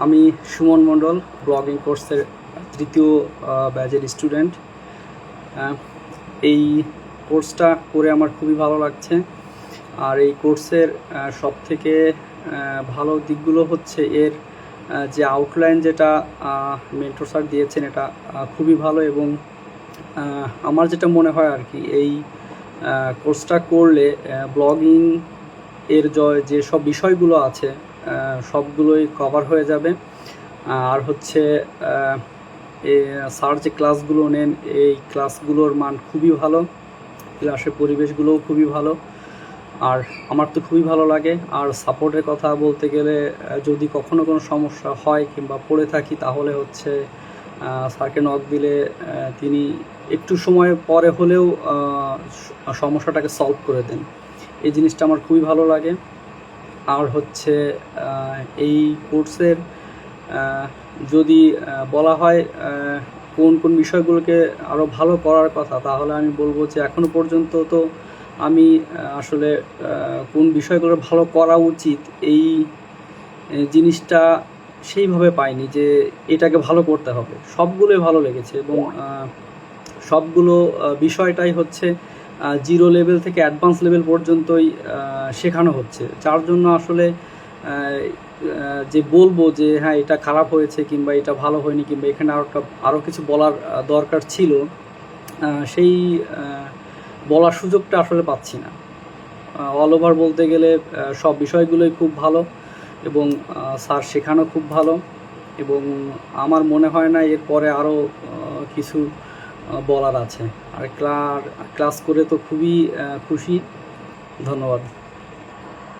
আমি সুমন মণ্ডল, ব্লগিং কোর্সের তৃতীয় ব্যাচের স্টুডেন্ট। এই কোর্সটা করে আমার খুবই ভালো লাগছে। আর এই কোর্সের সবথেকে ভালো দিকগুলো হচ্ছে এর যে আউটলাইন, যেটা মেন্টর স্যার দিয়েছেন, এটা খুবই ভালো। এবং আমার যেটা মনে হয় আর কি, এই কোর্সটা করলে ব্লগিং এর যে সব বিষয়গুলো আছে সবগুলোই কভার হয়ে যাবে। আর হচ্ছে স্যার যে ক্লাসগুলো নেন, এই ক্লাসগুলোর মান খুবই ভালো, ক্লাসের পরিবেশগুলোও খুবই ভালো। আর আমার তো খুবই ভালো লাগে। আর সাপোর্টের কথা বলতে গেলে, যদি কখনো কোনো সমস্যা হয় কিংবা পড়ে থাকি, তাহলে হচ্ছে স্যারকে নক দিলে তিনি একটু সময় পরে হলেও সমস্যাটাকে সলভ করে দেন। এই জিনিসটা আমার খুবই ভালো লাগে। আর হচ্ছে এই কোর্সের যদি বলা হয় কোন কোন বিষয়গুলোকে আরও ভালো করার কথা, তাহলে আমি বলবো যে এখনও পর্যন্ত তো আমি আসলে কোন বিষয়গুলো ভালো করা উচিত এই জিনিসটা সেইভাবে পাইনি যে এটাকে ভালো করতে হবে। সবগুলোই ভালো লেগেছে এবং সবগুলো বিষয়টাই হচ্ছে জিরো লেভেল থেকে অ্যাডভান্স লেভেল পর্যন্তই শেখানো হচ্ছে, যার জন্য আসলে যে বলবো যে হ্যাঁ এটা খারাপ হয়েছে কিংবা এটা ভালো হয়নি কিংবা এখানে আরও কিছু বলার দরকার ছিল, সেই বলার সুযোগটা আসলে পাচ্ছি না। অল ওভার বলতে গেলে সব বিষয়গুলোই খুব ভালো এবং স্যার শেখানো খুব ভালো। এবং আমার মনে হয় না এরপরে আরও কিছু বলার আছে। আর ক্লাস করে তো খুবই খুশি। ধন্যবাদ।